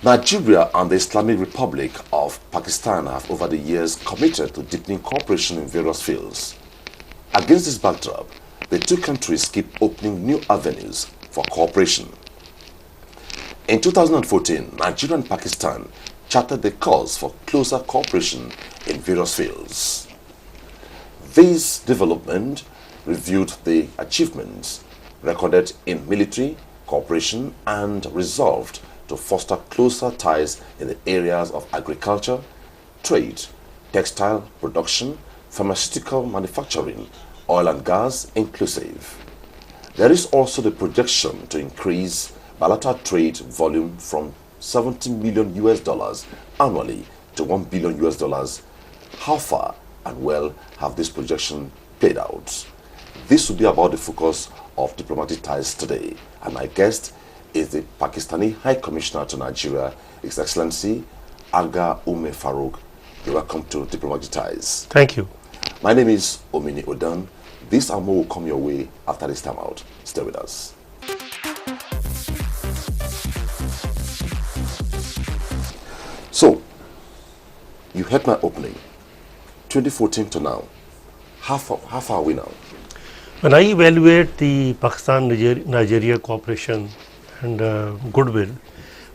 Nigeria and the Islamic Republic of Pakistan have over the years committed to deepening cooperation in various fields. Against this backdrop, the two countries keep opening new avenues for cooperation. In 2014, Nigeria and Pakistan charted the course for closer cooperation in various fields. This development reviewed the achievements recorded in military cooperation and resolved to foster closer ties in the areas of agriculture, trade, textile production, pharmaceutical manufacturing, oil and gas inclusive. There is also the projection to increase bilateral trade volume from $70 million annually to $1 billion. How far and well have this projection played out? This will be about the focus of diplomatic ties today, and my guest is the Pakistani High Commissioner to Nigeria, His Excellency Aga Umar Farouk. You're welcome to Diplomatic Ties. Thank you. My name is Omini Odan. This and more will come your way after this time out. Stay with us. So, you heard my opening. 2014 to now. How far are we now? When I evaluate the Pakistan-Nigeria cooperation and goodwill,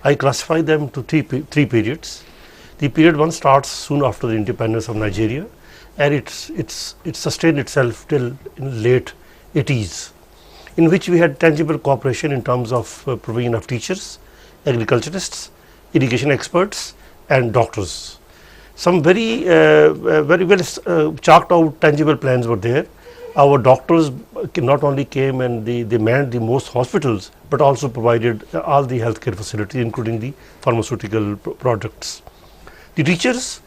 I classify them to three periods. The period one starts soon after the independence of Nigeria, and it sustained itself till in late 80s, in which we had tangible cooperation in terms of provision of teachers, agriculturists, irrigation experts, and doctors. Some very well chalked out tangible plans were there. Our doctors not only came and they manned the most hospitals, but also provided all the healthcare facilities, including the pharmaceutical products. The teachers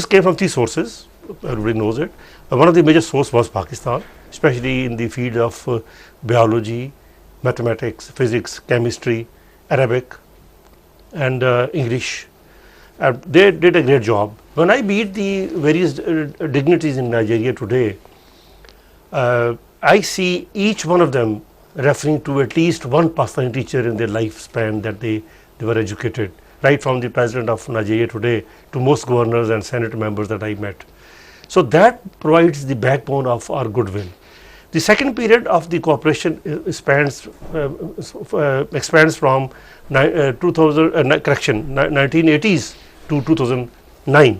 came from three sources. Everybody knows it. One of the major sources was Pakistan, especially in the field of biology, mathematics, physics, chemistry, Arabic, and English. They did a great job. When I meet the various dignitaries in Nigeria today, I see each one of them referring to at least one Pakistani teacher in their lifespan that they were educated, right from the president of Nigeria today to most governors and senate members that I met. So that provides the backbone of our goodwill. The second period of the cooperation expands from 1980s to 2009.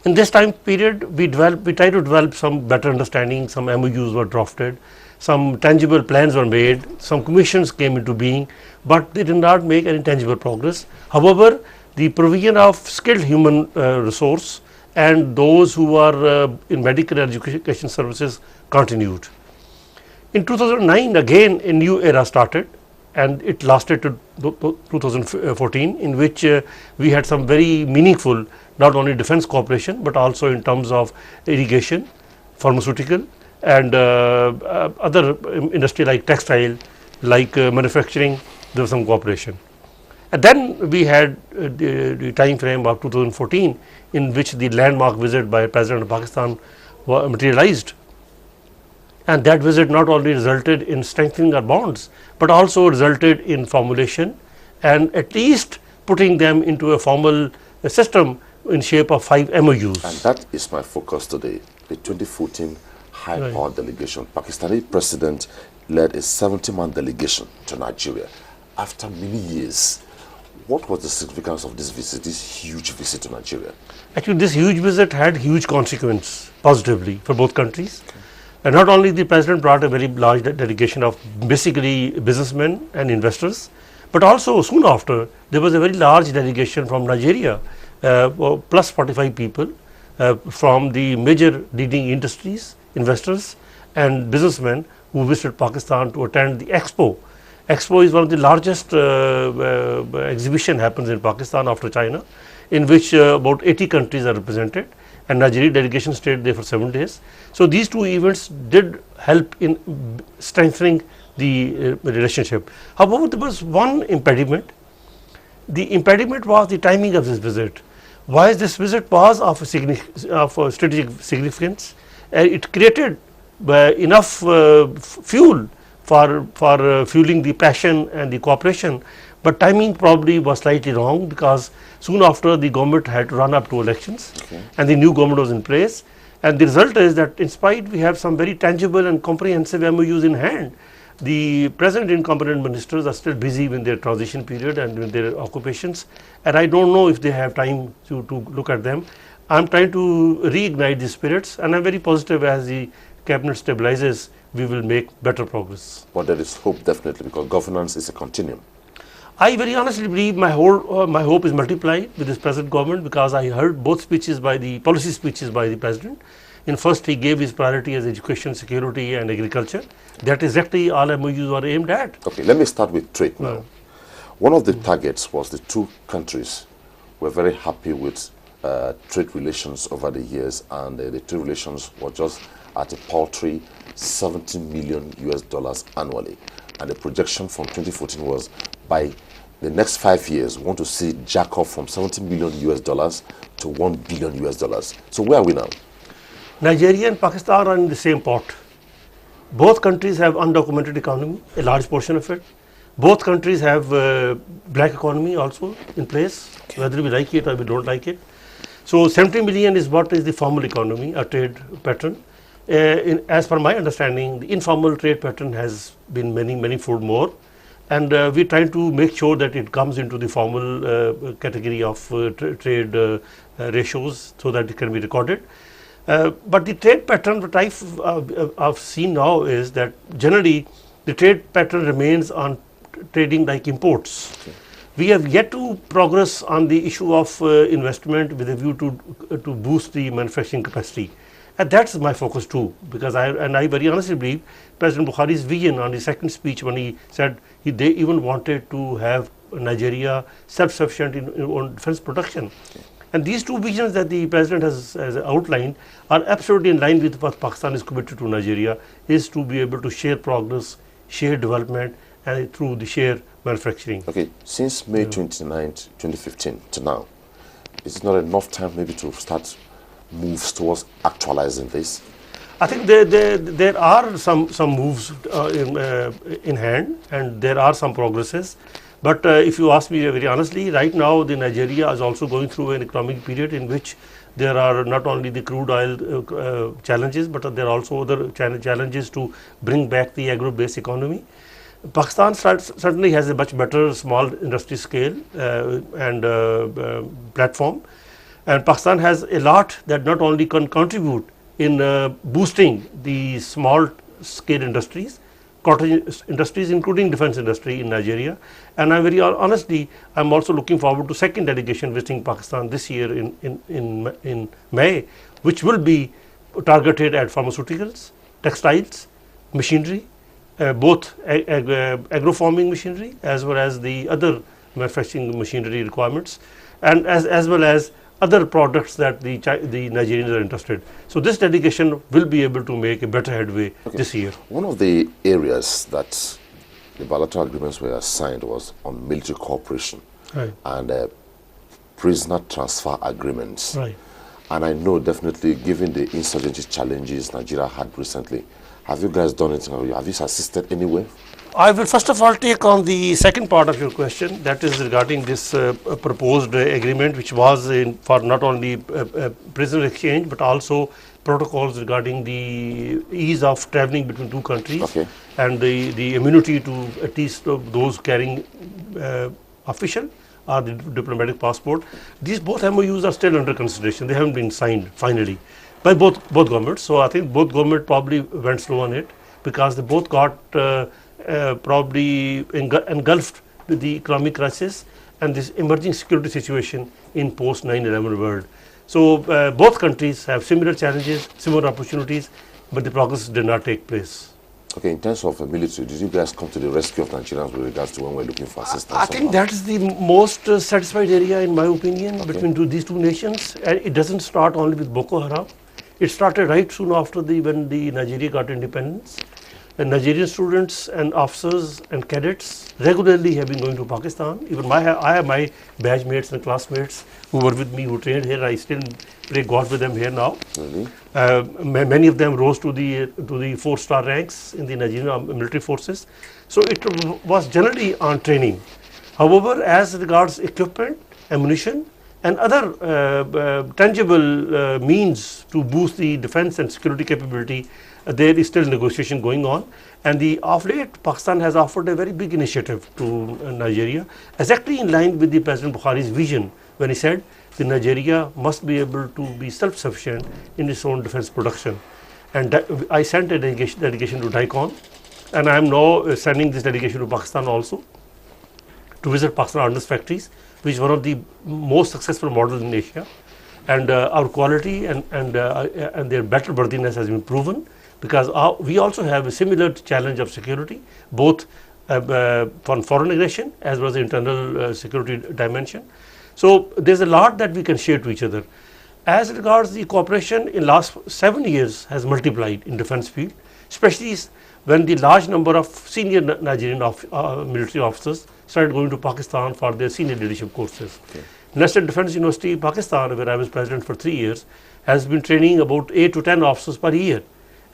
In this time period, we tried to develop some better understanding. Some MOUs were drafted, some tangible plans were made, some commissions came into being, but they did not make any tangible progress. However, the provision of skilled human resource and those who are in medical education services continued. In 2009, again a new era started, and it lasted to 2014, in which we had some very meaningful not only defense cooperation but also in terms of irrigation, pharmaceutical, and other industry like textile, like manufacturing. There was some cooperation. And then we had the time frame of 2014, in which the landmark visit by President of Pakistan materialized. And that visit not only resulted in strengthening our bonds, but also resulted in formulation and at least putting them into a formal system in shape of 5 MOUs. And that is my focus today, the 2014 High Power Delegation. Pakistani president led a 70-man delegation to Nigeria after many years. What was the significance of this visit, this huge visit to Nigeria? Actually, this huge visit had huge consequence positively for both countries. And not only the president brought a very large delegation of basically businessmen and investors, but also soon after there was a very large delegation from Nigeria, plus 45 people from the major leading industries, investors and businessmen who visited Pakistan to attend the Expo. Expo is one of the largest exhibition happens in Pakistan after China, in which about 80 countries are represented, and Nigeria delegation stayed there for 7 days. So these two events did help in strengthening the relationship. However, there was one impediment. The impediment was the timing of this visit. Why this visit was of strategic significance, it created enough fuel for fueling the passion and the cooperation, but timing probably was slightly wrong, because soon after the government had to run up to elections, and the new government was in place, and the result is that in spite we have some very tangible and comprehensive MOUs in hand, the present incompetent ministers are still busy with their transition period and with their occupations, and I don't know if they have time to look at them. I am trying to reignite the spirits, and I am very positive as the cabinet stabilizes, we will make better progress. But there is hope, definitely, because governance is a continuum. I very honestly believe my hope is multiplied with this present government, because I heard both speeches by the policy speeches by the president. In first, he gave his priority as education, security and agriculture. That is exactly all MOUs are aimed at. Okay, let me start with trade now. One of the targets was the two countries were very happy with trade relations over the years, and the trade relations were just at a paltry $70 million annually. And the projection from 2014 was by the next 5 years, we want to see jack up from $70 million to $1 billion. So where are we now? Nigeria and Pakistan are in the same pot. Both countries have undocumented economy, a large portion of it. Both countries have black economy also in place, whether we like it or we don't like it. So 70 million is what is the formal economy, a trade pattern. As per my understanding, the informal trade pattern has been many-fold more, and we're trying to make sure that it comes into the formal category of trade ratios, so that it can be recorded. But the trade pattern that I've seen now is that generally the trade pattern remains on trading like imports. We have yet to progress on the issue of investment with a view to boost the manufacturing capacity. And that's my focus too, because I very honestly believe President Buhari's vision on his second speech, when he said they even wanted to have Nigeria self-sufficient in defense production. And these two visions that the president has outlined are absolutely in line with what Pakistan is committed to Nigeria, is to be able to share progress, share development, and through the share manufacturing. Okay, since May 29, 2015 to now, is it not enough time maybe to start moves towards actualizing this? I think there are some moves in hand, and there are some progresses. But if you ask me very honestly, right now the Nigeria is also going through an economic period in which there are not only the crude oil challenges, but there are also other challenges to bring back the agro-based economy. Pakistan certainly has a much better small industry scale and platform, and Pakistan has a lot that not only can contribute in boosting the small scale industries, cottage industries, including defense industry in Nigeria. And I'm very honestly, I'm also looking forward to second delegation visiting Pakistan this year in May, which will be targeted at pharmaceuticals, textiles, machinery, both agro-farming machinery as well as the other manufacturing machinery requirements, and as well as other products that the Nigerians are interested. So this delegation will be able to make a better headway this year. One of the areas that the bilateral agreements were signed was on military cooperation and prisoner transfer agreements. And I know definitely, given the insurgency challenges Nigeria had recently, have you guys done anything? Have you assisted anywhere? I will first of all take on the second part of your question, that is regarding this proposed agreement, which was for not only prisoner exchange but also protocols regarding the ease of traveling between two countries and the immunity to at least those carrying official or the diplomatic passport. These both MOUs are still under consideration. They haven't been signed finally by both governments. So I think both governments probably went slow on it because they both got probably engulfed with the economic crisis and this emerging security situation in post 9/11 world. So both countries have similar challenges, similar opportunities, but the progress did not take place. Okay, in terms of military, did you guys come to the rescue of Nigerians with regards to when we're looking for assistance? I think that is the most satisfied area, in my opinion, between these two nations. And it doesn't start only with Boko Haram. It started right soon after when the Nigeria got independence. And Nigerian students and officers and cadets regularly have been going to Pakistan. Even I have my batch mates and classmates who were with me, who trained here. I still play golf with them here now. Many of them rose to the 4-star ranks in the Nigerian military forces. So it was generally on training. However, as regards equipment, ammunition, and other tangible means to boost the defense and security capability, there is still negotiation going on. And of late, Pakistan has offered a very big initiative to Nigeria, exactly in line with the President Buhari's vision when he said that Nigeria must be able to be self-sufficient in its own defense production. And I sent a delegation to DICON, and I am now sending this delegation to Pakistan also to visit Pakistan Ordnance factories, which is one of the most successful models in Asia. And our quality and their better worthiness has been proven, because we also have a similar challenge of security, both from foreign aggression as well as the internal security dimension. So there's a lot that we can share to each other. As regards the cooperation in last 7 years has multiplied in defense field, especially when the large number of senior Nigerian military officers started going to Pakistan for their senior leadership courses. Okay. National Defense University, Pakistan, where I was president for 3 years, has been training about 8 to 10 officers per year.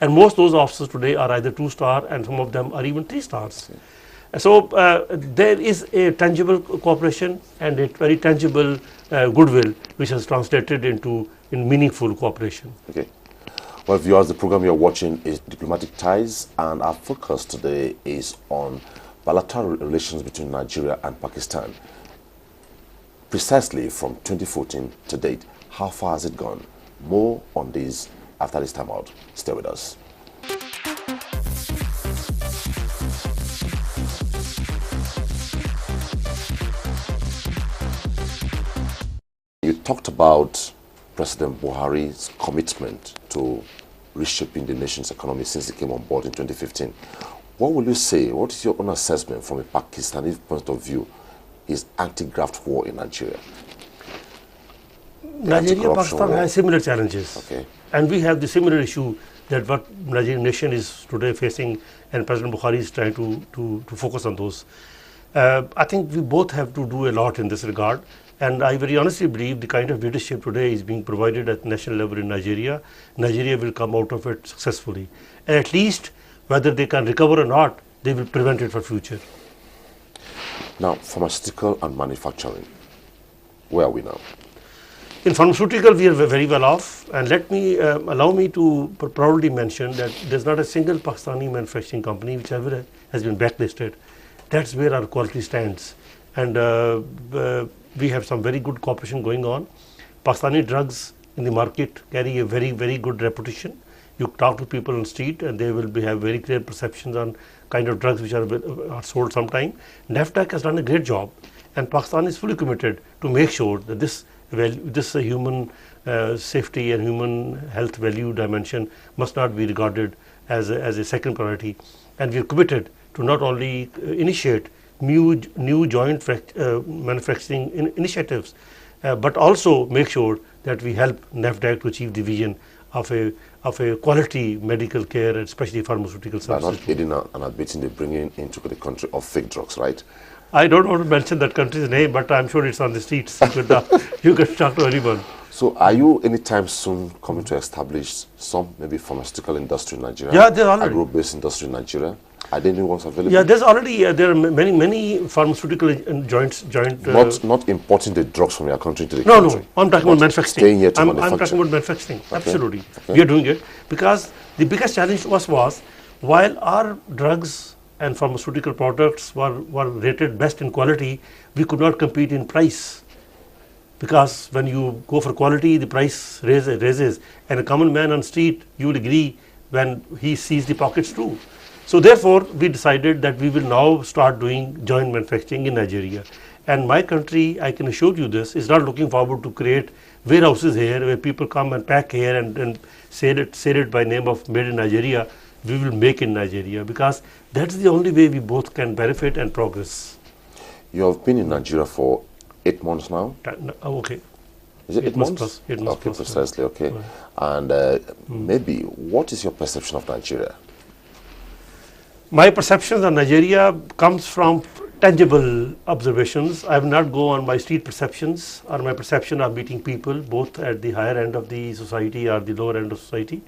And most of those officers today are either 2-star, and some of them are even 3 stars. Okay. So there is a tangible cooperation and a very tangible goodwill, which has translated in meaningful cooperation. Okay. Well, viewers, the program you're watching is Diplomatic Ties, and our focus today is on bilateral relations between Nigeria and Pakistan. Precisely from 2014 to date, how far has it gone? More on this after this time out. Stay with us. You talked about President Buhari's commitment to reshaping the nation's economy since he came on board in 2015. What will you say, what is your own assessment from a Pakistani point of view, is anti-graft war in Nigeria? Nigeria, Pakistan has similar challenges. Okay. And we have the similar issue that what Nigerian nation is today facing, and President Buhari is trying to focus on those. I think we both have to do a lot in this regard, and I very honestly believe the kind of leadership today is being provided at national level in Nigeria. Nigeria will come out of it successfully, and at least whether they can recover or not, they will prevent it for future. Now, pharmaceutical and manufacturing, where are we now? In pharmaceutical, we are very well off, and let me allow me to proudly mention that there's not a single Pakistani manufacturing company which ever has been blacklisted. That's where our quality stands, and we have some very good cooperation going on. Pakistani drugs in the market carry a very, very good reputation. You talk to people on the street, and they will have very clear perceptions on kind of drugs which are sold sometime. NAFDAC has done a great job, and Pakistan is fully committed to make sure that this human safety and human health value dimension must not be regarded as a second priority. And we are committed to not only initiate new joint manufacturing initiatives, but also make sure that we help NAFDAC to achieve the vision of a quality medical care, especially pharmaceutical services. Not aiding and abetting the bringing into the country of fake drugs, right? I don't want to mention that country's name, but I'm sure it's on the streets. You can talk to anyone. So are you anytime soon coming to establish some maybe pharmaceutical industry in Nigeria? Yeah, there's already. Agro-based industry in Nigeria? Are there new ones available? Yeah, there's already, there are many pharmaceutical joint. Not importing the drugs from your country to the country. No, I'm talking about manufacturing. Staying here to manufacture. I'm talking about manufacturing, okay. Absolutely. Okay. We are doing it because the biggest challenge was while our drugs and pharmaceutical products were rated best in quality, we could not compete in price. Because when you go for quality, the price raises, and a common man on street, you will agree when he sees the pockets too. So therefore, we decided that we will now start doing joint manufacturing in Nigeria. And my country, I can assure you this, is not looking forward to create warehouses here where people come and pack here and sell it by name of made in Nigeria. We will make in Nigeria, because that's the only way we both can benefit and progress. You have been in Nigeria for 8 months now? Okay. Is it 8 months? Plus, 8 months okay, plus, precisely, okay. Right. And maybe, what is your perception of Nigeria? My perceptions of Nigeria comes from tangible observations. I will not go on my street perceptions or my perception of meeting people, both at the higher end of the society or the lower end of society.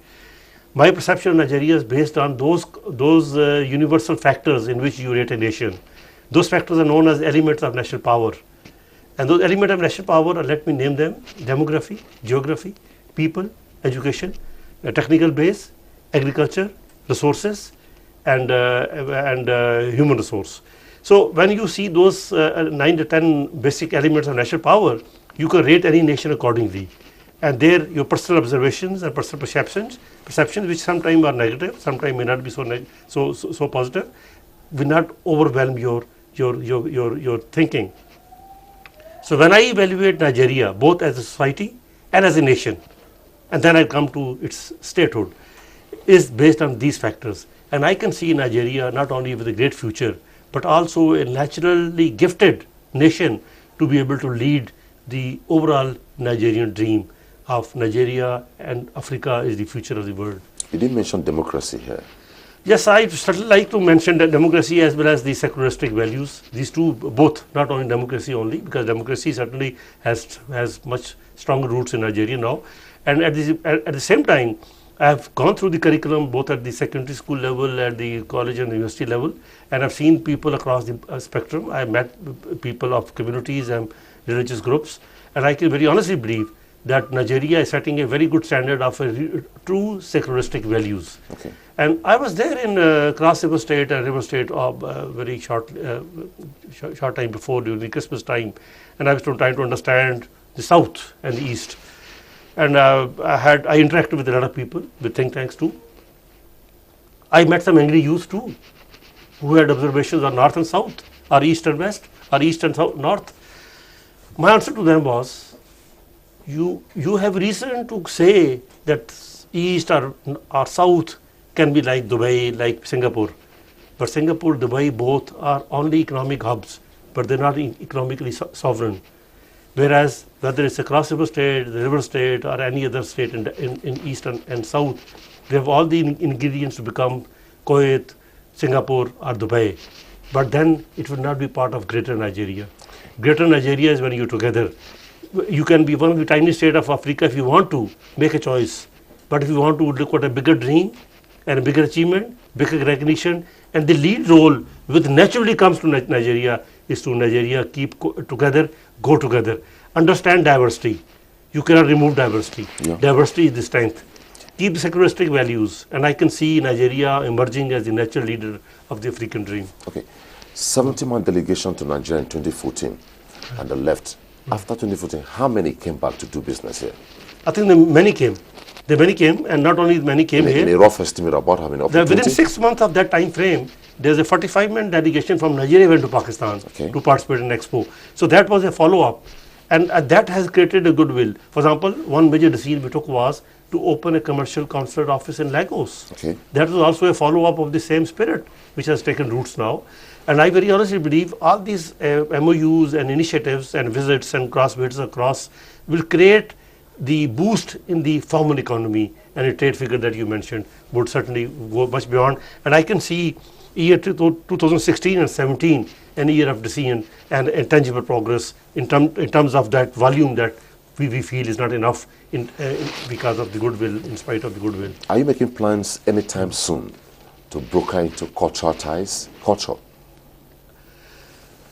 My perception of Nigeria is based on those universal factors in which you rate a nation. Those factors are known as elements of national power. And those elements of national power are, let me name them: demography, geography, people, education, a technical base, agriculture, resources, and human resource. So when you see those 9 to 10 basic elements of national power, you can rate any nation accordingly. And there your personal observations and personal perceptions which sometimes are negative, sometimes may not be so positive, will not overwhelm your thinking. So when I evaluate Nigeria both as a society and as a nation, and then I come to its statehood, is based on these factors. And I can see Nigeria not only with a great future, but also a naturally gifted nation to be able to lead the overall Nigerian dream of Nigeria, and Africa is the future of the world. You didn't mention democracy here. Yes, I certainly like to mention that democracy as well as the secularistic values. These two, both, not only democracy only, because democracy certainly has much stronger roots in Nigeria now. And at the same time, I have gone through the curriculum both at the secondary school level, at the college and university level, and I've seen people across the spectrum. I met people of communities and religious groups, and I can very honestly believe that Nigeria is setting a very good standard of true secularistic values. Okay. And I was there in Cross River State and River State very short time before, during the Christmas time, and I was trying to understand the South and the East. And I interacted with a lot of people, with think tanks too. I met some angry youth too, who had observations on North and South, or East and West, or East and South, North. My answer to them was, you have reason to say that East or South can be like Dubai, like Singapore. But Singapore, Dubai, both are only economic hubs, but they're not economically sovereign. Whereas whether it's a Cross River State, the River State, or any other state in East and South, they have all the ingredients to become Kuwait, Singapore, or Dubai. But then it will not be part of Greater Nigeria. Greater Nigeria is when you're together. You can be one of the tiny states of Africa if you want to make a choice. But if you want to look at a bigger dream and a bigger achievement, bigger recognition, and the lead role which naturally comes to Nigeria is to Nigeria keep together, go together. Understand diversity. You cannot remove diversity. Yeah. Diversity is the strength. Keep secularistic values, and I can see Nigeria emerging as the natural leader of the African dream. Okay. 70-man delegation to Nigeria in 2014 and the left. After 2014, how many came back to do business here? I think many came. And not only many came here. In a rough estimate about how many? Within 6 months of that time frame, there's a 45-man delegation from Nigeria went to Pakistan to participate in Expo. So that was a follow-up, and that has created a goodwill. For example, one major decision we took was to open a commercial consulate office in Lagos. Okay. That was also a follow-up of the same spirit, which has taken roots now. And I very honestly believe all these MOUs and initiatives and visits and cross-visits across will create the boost in the formal economy, and a trade figure that you mentioned would certainly go much beyond. And I can see year 2016 and 17 an year of decision and tangible progress in terms of that volume that we feel is not enough because of the goodwill, in spite of the goodwill. Are you making plans anytime soon to broker into cultural ties?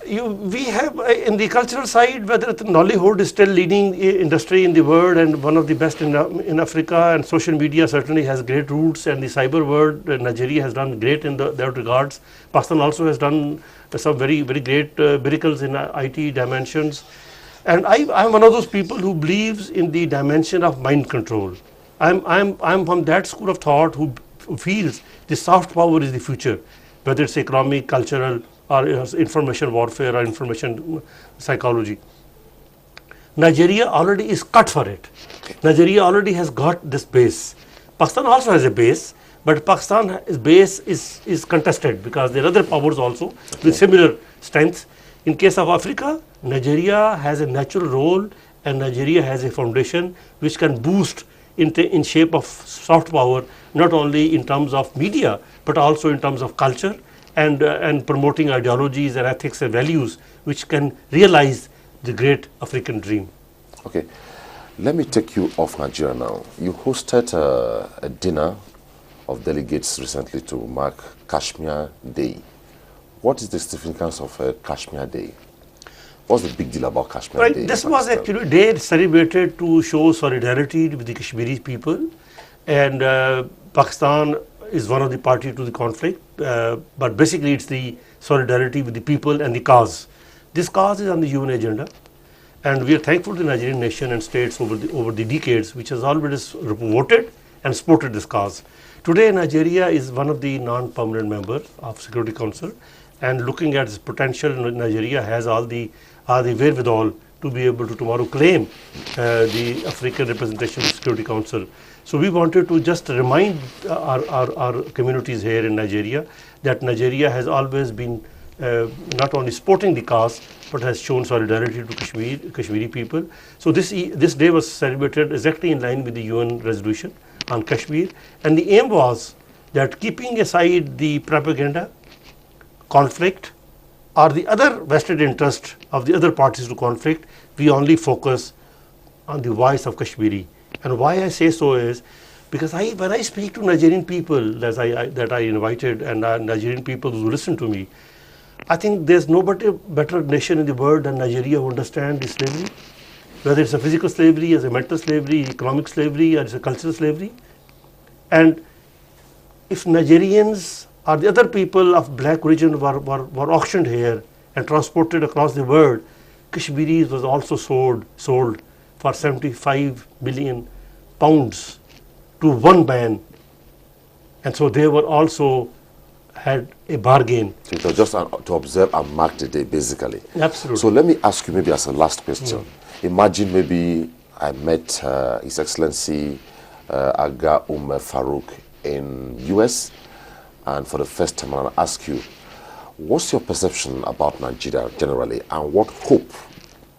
We have in the cultural side, whether Nollywood is still leading industry in the world and one of the best in Africa, and social media certainly has great roots, and the cyber world, Nigeria has done great in that regards. Pakistan also has done some very, very great miracles in IT dimensions. And I'm one of those people who believes in the dimension of mind control. I'm from that school of thought who feels the soft power is the future, whether it's economic, cultural, or information warfare or information psychology. Nigeria already is cut for it. Nigeria already has got this base. Pakistan also has a base, but Pakistan's base is contested because there are other powers also with similar strengths. In case of Africa, Nigeria has a natural role, and Nigeria has a foundation which can boost in shape of soft power, not only in terms of media, but also in terms of culture, and promoting ideologies and ethics and values which can realize the great African dream. Okay, let me take you off Nigeria now. You hosted a dinner of delegates recently to mark Kashmir Day. What is the significance of Kashmir Day? What's the big deal about Kashmir Right, Day? this was actually a day celebrated to show solidarity with the Kashmiri people, and Pakistan is one of the parties to the conflict, but basically it's the solidarity with the people and the cause. This cause is on the UN agenda, and we are thankful to the Nigerian nation and states over the decades, which has always voted and supported this cause. Today, Nigeria is one of the non-permanent members of Security Council, and looking at its potential, Nigeria has all the wherewithal to be able to tomorrow claim the African representation of Security Council. So we wanted to just remind our communities here in Nigeria that Nigeria has always been not only supporting the cause, but has shown solidarity to Kashmiri people. So this day was celebrated exactly in line with the UN resolution on Kashmir, and the aim was that, keeping aside the propaganda, conflict, or the other vested interest of the other parties to conflict, we only focus on the voice of Kashmiri. And why I say so is because when I speak to Nigerian people that I invited, and Nigerian people who listen to me, I think there's nobody better nation in the world than Nigeria who understands the slavery, whether it's a physical slavery, as a mental slavery, economic slavery, or it's a cultural slavery. And if Nigerians or the other people of black origin were auctioned here and transported across the world, Kashmiris was also sold for 75 million pounds to one man, and so they were also had a bargain. So it was just to observe and mark the day, basically. Absolutely. So let me ask you, maybe as a last question. Imagine maybe I met His Excellency Aga Farouk in US, and for the first time I'll ask you, what's your perception about Nigeria generally, and what hope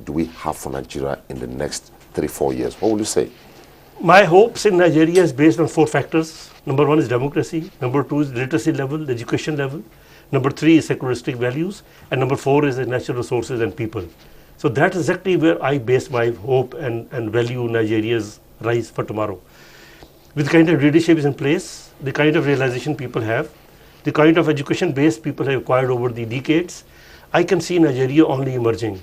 do we have for Nigeria in the next 3-4 years? What will you say? My hopes in Nigeria is based on 4 factors. Number 1 is democracy. Number 2 is literacy level, the education level. Number 3 is secularistic values. And number 4 is the natural resources and people. So that's exactly where I base my hope and value Nigeria's rise for tomorrow. With the kind of leadership is in place, the kind of realization people have, the kind of education base people have acquired over the decades, I can see Nigeria only emerging.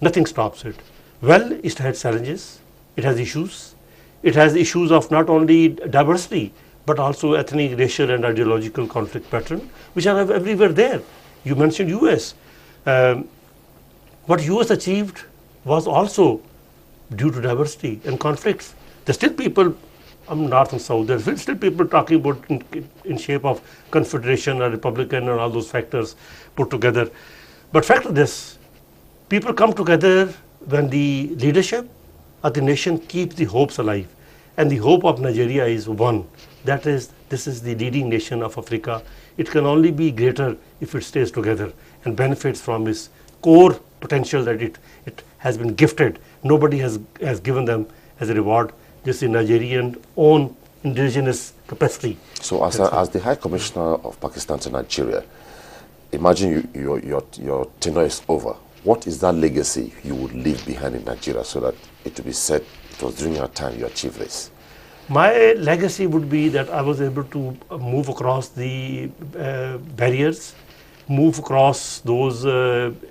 Nothing stops it. Well, it has challenges, it has issues. It has issues of not only diversity, but also ethnic, racial, and ideological conflict pattern, which are everywhere there. You mentioned US. What US achieved was also due to diversity and conflicts. There's still people, north and south, there's still people talking about in shape of confederation or republican and all those factors put together. But fact of this, people come together when the leadership of the nation keeps the hopes alive. And the hope of Nigeria is one. That is, this is the leading nation of Africa. It can only be greater if it stays together and benefits from its core potential that it has been gifted. Nobody has given them as a reward. This is Nigerian own indigenous capacity. So as the High Commissioner of Pakistan to Nigeria, imagine your tenure is over. What is that legacy you would leave behind in Nigeria so that it will be said it was during your time you achieved this? My legacy would be that I was able to move across the barriers, move across those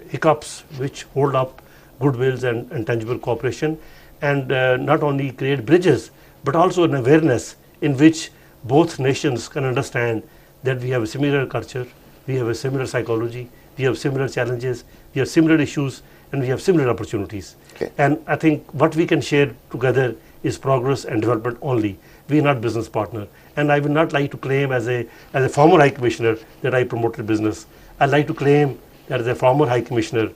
hiccups which hold up goodwills and tangible cooperation, and not only create bridges, but also an awareness in which both nations can understand that we have a similar culture, we have a similar psychology, we have similar challenges, we have similar issues, and we have similar opportunities. Okay. And I think what we can share together is progress and development only. We are not business partner. And I would not like to claim as a former High Commissioner that I promoted business. I'd like to claim that as a former High Commissioner,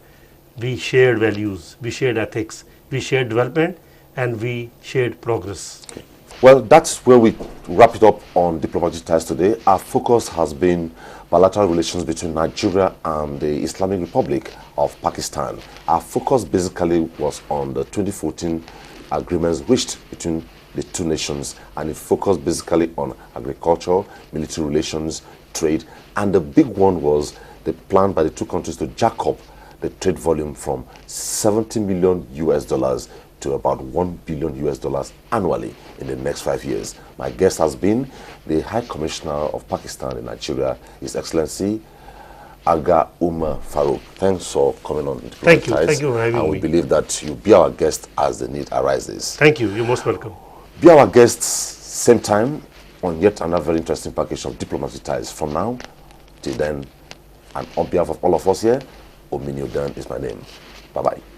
we shared values, we shared ethics, we shared development, and we shared progress. Okay. Well, that's where we wrap it up on Diplomatic Ties today. Our focus has been bilateral relations between Nigeria and the Islamic Republic of Pakistan. Our focus basically was on the 2014 agreements reached between the two nations, and it focused basically on agriculture, military relations, trade, and the big one was the plan by the two countries to jack up the trade volume from $70 million to about $1 billion annually in the next 5 years. My guest has been the High Commissioner of Pakistan in Nigeria, His Excellency Aga Umar Farouk. Thanks for coming on. Thank you for having and me. we believe that you'll be our guest as the need arises. Thank you. You're most welcome. Be our guests same time on yet another very interesting package of diplomatic ties. From now till then, and on behalf of all of us here, Omini Odan is my name. Bye-bye.